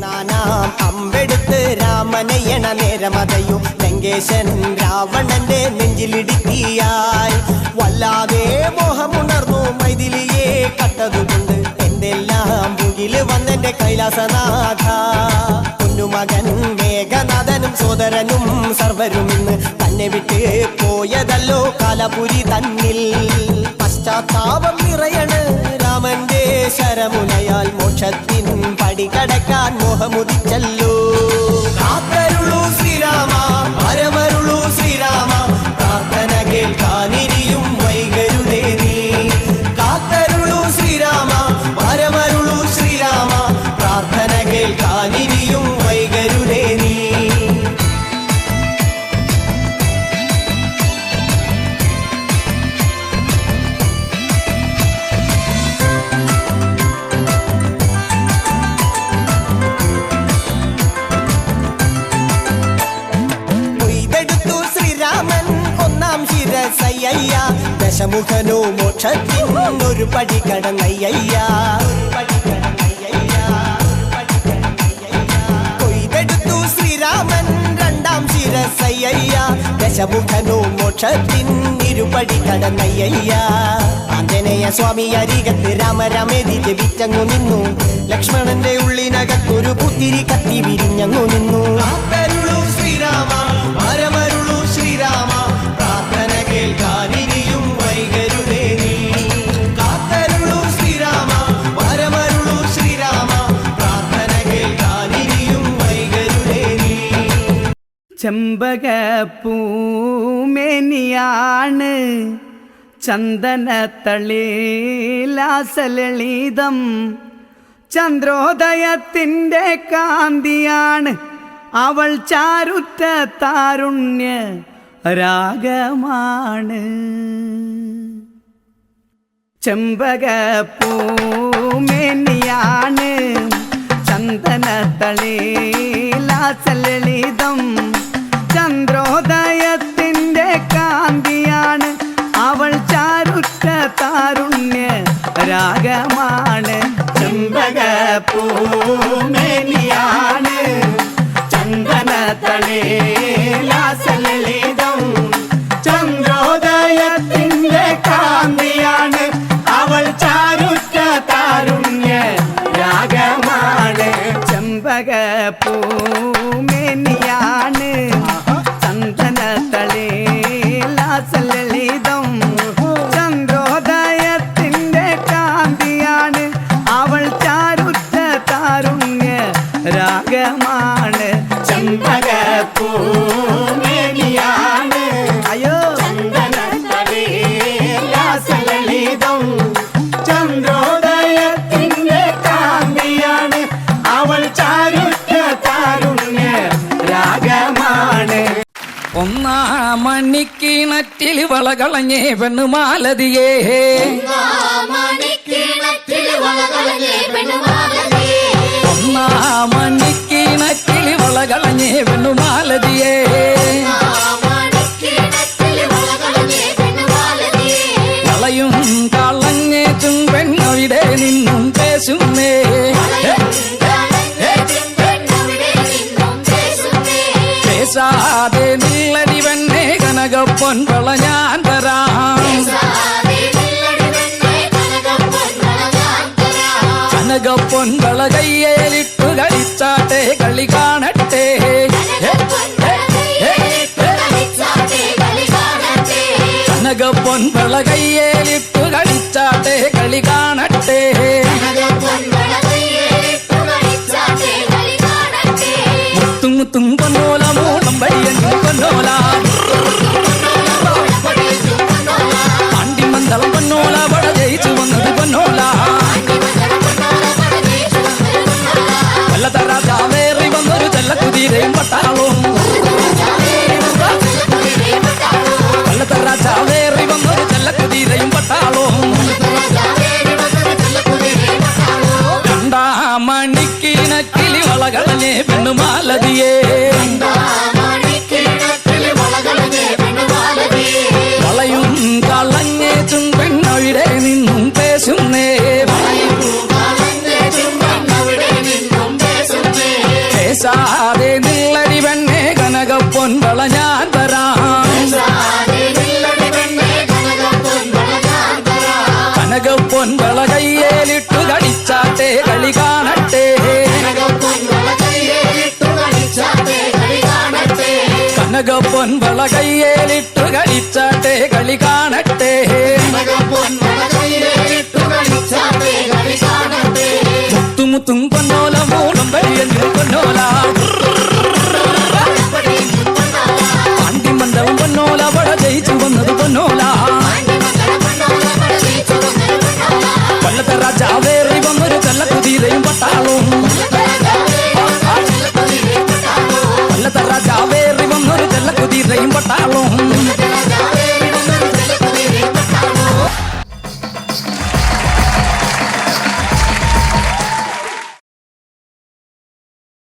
ഒന്നാനാം അമ്പെടുത്ത് രാമനയണ നേരമതയോ ലങ്കേശൻ രാവണന്റെ നെഞ്ചിലിടുക്കിയായി വല്ലാതെ മോഹമുണർന്നു മൈഥിലിയെ കട്ടതുകൊണ്ട് എന്തെല്ലാം മുകില് വന്നെന്റെ കൈലാസനാഥ പൊന്നുമകൻ മേഘനാഥനും സോദരനും സർവരും ഇന്ന് തന്നെ വിട്ട് പോയതല്ലോ കാലപുരി തന്നിൽ പശ്ചാത്താപം നിറയണ് രാമന്റെ ശരമുനയാൽ മോക്ഷത്തിൻ പടികടക്കാൻ മോഹമുദിച്ചല്ലോ കാത്തരുളൂ ശ്രീരാമ പരമരുളൂ ശ്രീരാമ പ്രാർത്ഥന കേൾക്കാനിരിയും വൈകരുതേ നീ കാത്തരുളൂ ശ്രീരാമ പരമരുളൂ ശ്രീരാമ പ്രാർത്ഥന കേൾക്കാനിരിയും വൈകരുതേ നീ ശിരസയ്യ ദശമുഖനോ മോക്ഷത്തിനൊരു പടി കടന്നയ്യ കൊയ്തെടുത്തു ശ്രീരാമൻ രണ്ടാം ശിരസയ്യ ദശമുഖനോ മോക്ഷത്തിനിരുപടി കടന്നയ്യ ആഞ്ജനേയ സ്വാമി അരികത്ത് രാമരാമേതി ജപിച്ചങ്ങു നിന്നു ലക്ഷ്മണന്റെ ഉള്ളിനകത്തൊരു പുത്തിരി കത്തി വിരിഞ്ഞങ്ങു നിന്നു ശ്രീരാമ പരമരുളു ശ്രീരാമ പ്രാർത്ഥന കേൾക്കാനിരിയും വൈകരുതേ നീ കാത്തരുളു ശ്രീരാമ പരമരുളു ശ്രീരാമ പ്രാർത്ഥന കേൾക്കാനിരിയും വൈകരുതേ നീ ചെമ്പകപ്പൂമേനിയാണ് ചന്ദനത്തളിലാസലളിതം ചന്ദ്രോദയത്തിൻ്റെ കാന്തിയാണ് അവൾ ചാരുറ്റ താരുണ്യ രാഗമാണ് ചെമ്പകപ്പൂമേനിയാണ് ചന്ദനത്തളിലാസലളിതം ചന്ദ്രോദയത്തിൻ്റെ കാന്തിയാണ് അവൾ ചാരുറ്റ താരുണ്യ രാഗമാണ് ചെമ്പകപ്പൂമേനിയാണ് ചന്ദനത്തളിലാസലളിതം ചന്ദ്രോദയത്തിൻ്റെ കാന്തിയാണ് അവൾ ചാരുറ്റ താരുണ്യ രാഗമാണ് ചെമ്പകപ്പൂമേനിയാണ് ചന്ദനത്തളിലാസലളിതം ചന്ദ്രോദയത്തിൻ്റെ കാന്തിയാണ് അവൾ ചാരുറ്റ താരുണ്യ രാഗമാണ് ചെമ്പകപ്പൂമേനിയാണ് അയ്യോ ചന്ദനത്തളിലാസലളിതം ചന്ദ്രോദയത്തിൻ്റെ കാന്തിയാണ് അവൾ ചാരുറ്റ താരുണ്യ രാഗമാണ് ഒന്നാമണിക്കിണറ്റിൽ വളകളഞ്ഞേ പെണ്ണുമാലതിയേ ഒന്നാമണിക്കിണറ്റിൽ വളകളഞ്ഞേ പെണ്ണുമാലതിയേ വളയും കളഞ്ഞേച്ചും പെണ്ണവിടെ നിന്നും പേശുന്നേ പേശാതെ നില്ലടി പെണ്ണേ കനകപ്പൊൻ വള ഞാൻ തരാം കനകപ്പൊൻ വള കയ്യേലിട്ടു കളിച്ചാട്ടെ കളി കാണട്ടെ കനകപ്പൊൻ വള കയ്യേലിട്ടു കളിച്ചാട്ടെ കളി കാണട്ടെ മുത്തും മുത്തും പൊന്നോല മൂളം വഴിയങ്ങും പൊന്നോല അണ്ടിമന്തളം പൊന്നോല വട ജയിച്ചു വന്നത് പൊന്നോല രാജാവേറി വന്നൊരു ചെല്ലക്കുതിരയും പട്ടാളവും രാജാവേറി വന്നൊരു ചെല്ലക്കുതിരയും പട്ടാളവും രണ്ടാം മണിക്കിണക്കിലി വളകളഞ്ഞേ പെണ്ണുമാലതിയേ വളയും കളഞ്ഞേച്ചും പെണ്ണവിടെ നിന്നും പേശുന്നേ കനകപ്പൊൻവള കയ്യേലിട്ടു കളിച്ചാട്ടെ കളി കാണട്ടെ മുത്തുമുത്തും പൊന്നോല മൂടും വഴിയെന്നും പൊന്നോല ആണ്ടിമണ്ഡവും പൊന്നോല വട ജയിച്ചു വന്നത് പൊന്നോല കൊല്ലത്തെ രാജാവേറി വന്നൊരു ചെല്ലക്കുതിരയും പട്ടാളും കൊല്ലത്തെ രാജാവേറി വന്നൊരു ചെല്ലക്കുതിരയും പട്ടാളും